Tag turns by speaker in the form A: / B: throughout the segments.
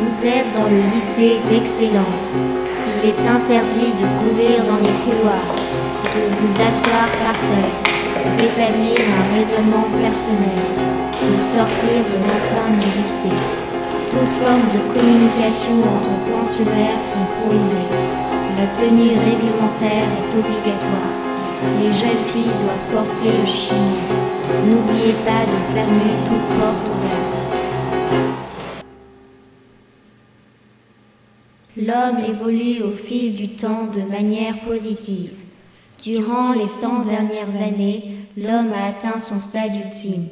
A: Vous êtes dans le lycée d'excellence. Il est interdit de courir dans les couloirs, de vous asseoir par terre, d'établir un raisonnement personnel, de sortir de l'enceinte du lycée. Toute forme de communication entre pensionnaires sont prohibées. La tenue réglementaire est obligatoire. Les jeunes filles doivent porter le chignon. N'oubliez pas de fermer toute porte ouverte. L'homme évolue au fil du temps de manière positive. Durant les 100 dernières années, l'homme a atteint son stade ultime.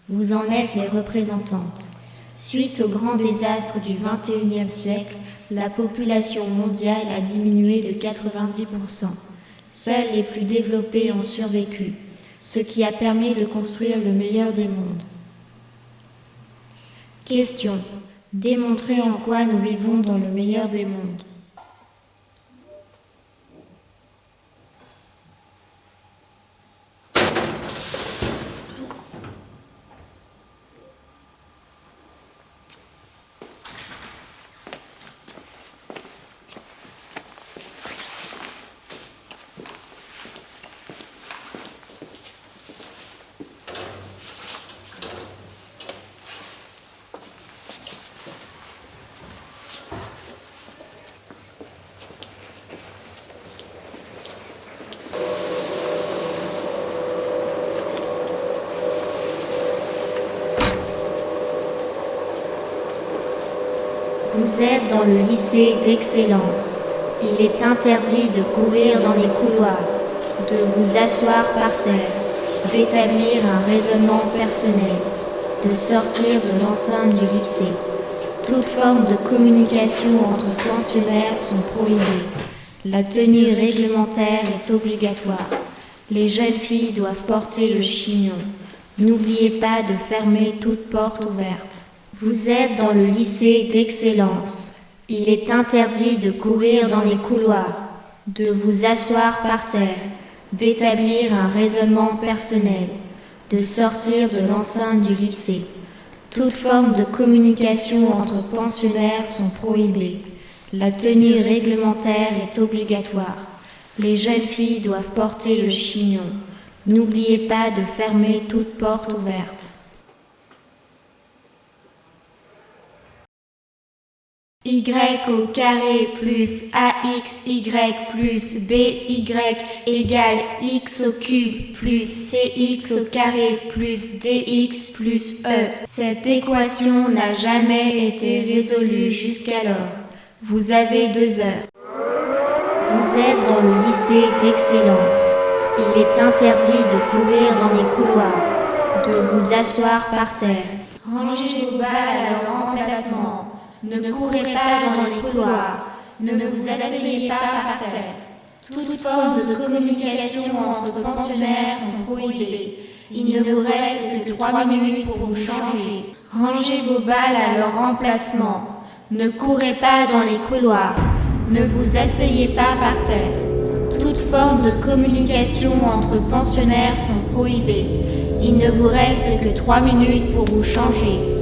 A: Vous en êtes les représentantes. Suite au grand désastre du XXIe siècle, la population mondiale a diminué de 90%. Seuls les plus développés ont survécu, ce qui a permis de construire le meilleur des mondes. Question. Démontrez en quoi nous vivons dans le meilleur des mondes. Vous êtes dans le lycée d'excellence. Il est interdit de courir dans les couloirs, de vous asseoir par terre, d'établir un raisonnement personnel, de sortir de l'enceinte du lycée. Toute forme de communication entre pensionnaires sont prohibées. La tenue réglementaire est obligatoire. Les jeunes filles doivent porter le chignon. N'oubliez pas de fermer toute porte ouverte. Vous êtes dans le lycée d'excellence. Il est interdit de courir dans les couloirs, de vous asseoir par terre, d'établir un raisonnement personnel, de sortir de l'enceinte du lycée. Toute forme de communication entre pensionnaires sont prohibées. La tenue réglementaire est obligatoire. Les jeunes filles doivent porter le chignon. N'oubliez pas de fermer toute porte ouverte. Y au carré plus AXY plus BY égale X au cube plus CX au carré plus DX plus E. Cette équation n'a jamais été résolue jusqu'alors. Vous avez 2 heures. Vous êtes dans le lycée d'excellence. Il est interdit de courir dans les couloirs, de vous asseoir par terre. Rangez vos balles à leur emplacement. Ne courez pas dans les couloirs, ne vous asseyez pas par terre. Toute forme de communication entre pensionnaires sont prohibées. Il ne vous reste que 3 minutes pour vous changer. Rangez vos balles à leur emplacement. Ne courez pas dans les couloirs, ne vous asseyez pas par terre. Toute forme de communication entre pensionnaires sont prohibées. Il ne vous reste que 3 minutes pour vous changer.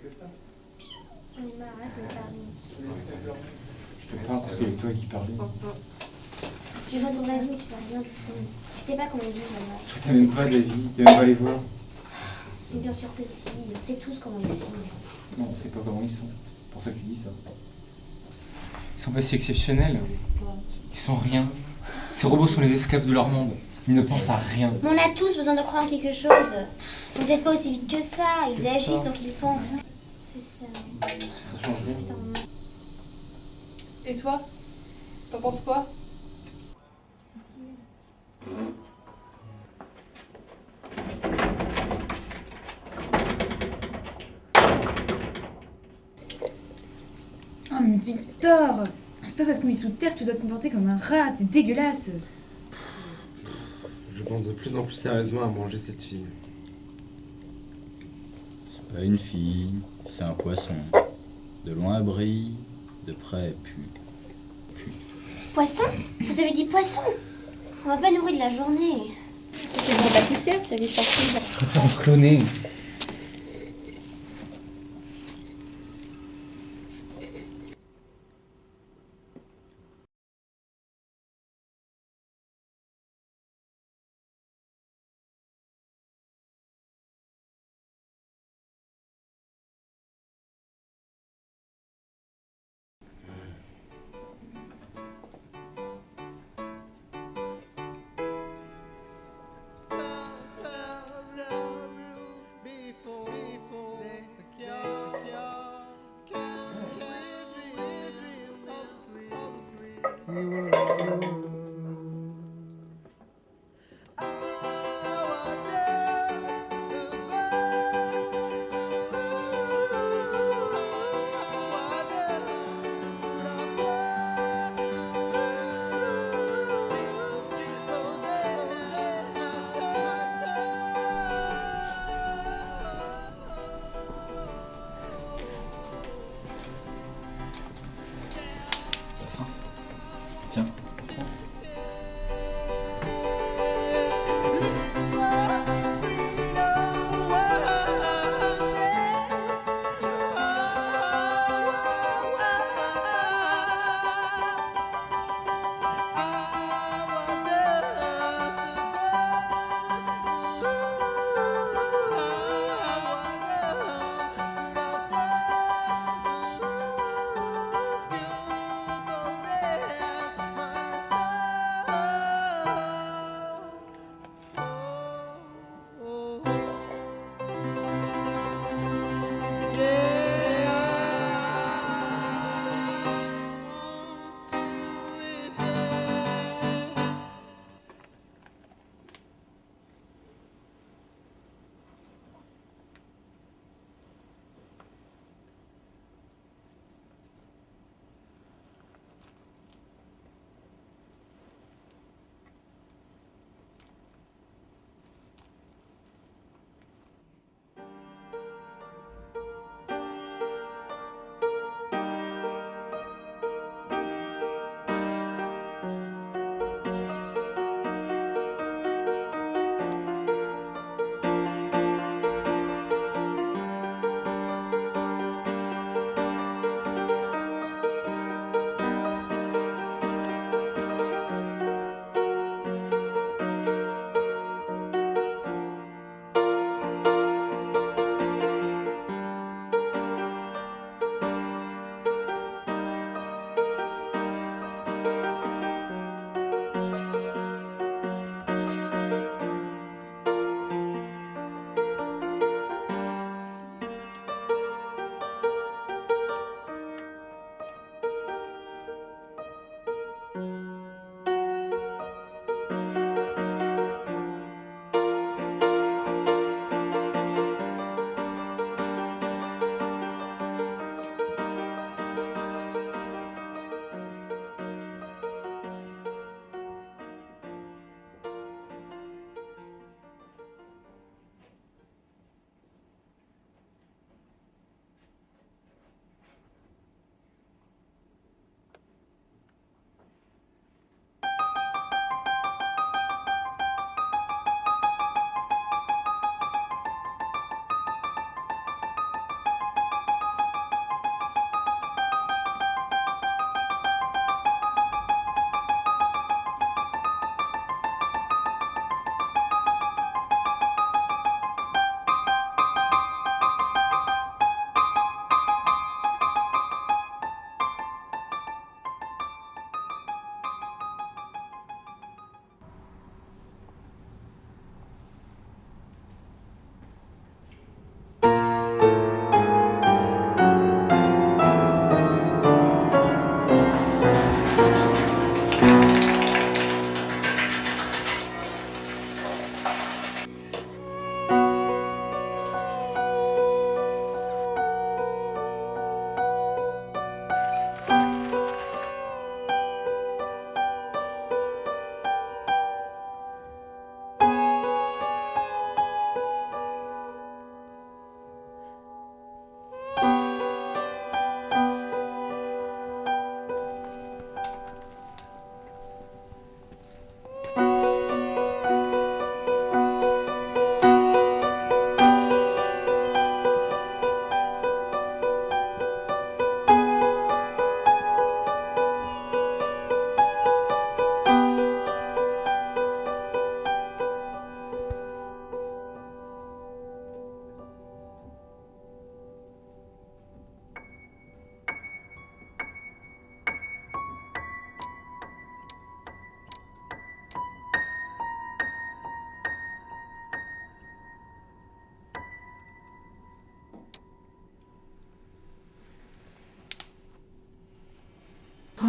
B: que ça.
C: J'en ai marre, je vais parler.
B: Je te parle parce qu'il y a que toi qui parlais.
C: Tu vas dans la rue, tu sais rien du tout. Tu sais pas comment ils vivent là-bas.
B: Toi, t'as même pas d'avis, t'as même pas les voir.
C: Mais bien sûr que si, on sait tous comment ils sont.
B: Non, on sait pas comment ils sont. C'est pour ça que tu dis ça. Ils sont pas si exceptionnels. Ils sont rien. Ces robots sont les esclaves de leur monde. Ils ne pensent à rien.
C: Mais on a tous besoin de croire en quelque chose. Ils sont peut-être pas aussi vite que ça, ils
B: C'est
C: agissent
B: ça.
C: donc ils pensent. C'est ça.
B: Parce que ça change rien.
C: Putain,
D: Et toi? T'en penses quoi?
E: Oh mais Victor! C'est pas parce qu'on est sous terre que tu dois te comporter comme un rat, t'es dégueulasse!
F: Je pense de plus en plus sérieusement à manger cette fille.
G: C'est pas une fille, c'est un poisson. De loin elle brille, de près elle pue.
C: Poisson? Vous avez dit poisson? On va pas nourrir de la journée.
A: C'est de la poussière, ça lui chercher.
B: En cloné.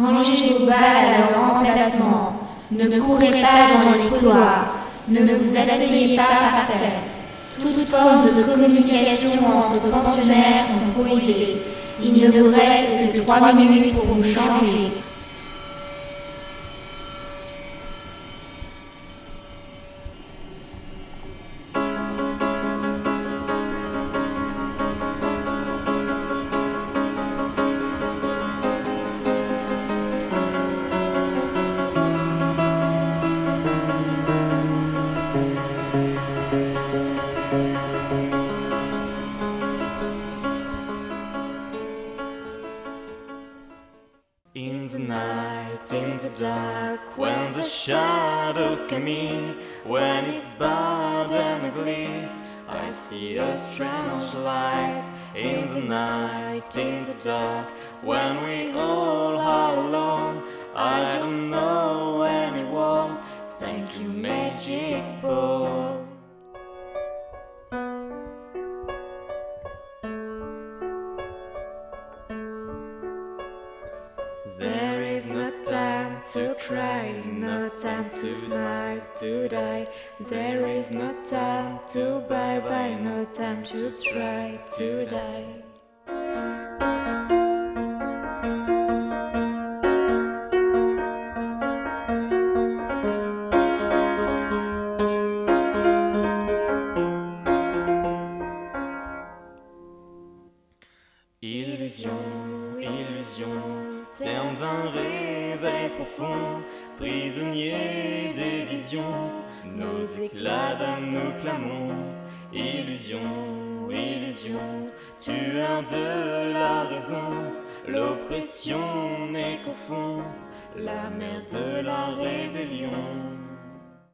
A: Rangez vos balles à leur emplacement. Ne courez pas dans les couloirs. Ne vous asseyez pas par terre. Toute forme de communication entre pensionnaires sont prohibées. Il ne vous reste que 3 minutes pour vous changer.
H: In the night, in the dark, when the shadows come in, when it's bad and ugly, I see a strange light. In the night, in the dark, when we all are alone, I don't know anyone. Thank you, magic ball. There is no time to cry, no time to smile, to die. There is no time to bye-bye, no time to try to die. Illusion, illusion, terme d'un réveil profond, prisonnier des visions, nos éclats d'âme nous clamons. Illusion, illusion, tueur de la raison, l'oppression n'est qu'au fond, la mère de la rébellion.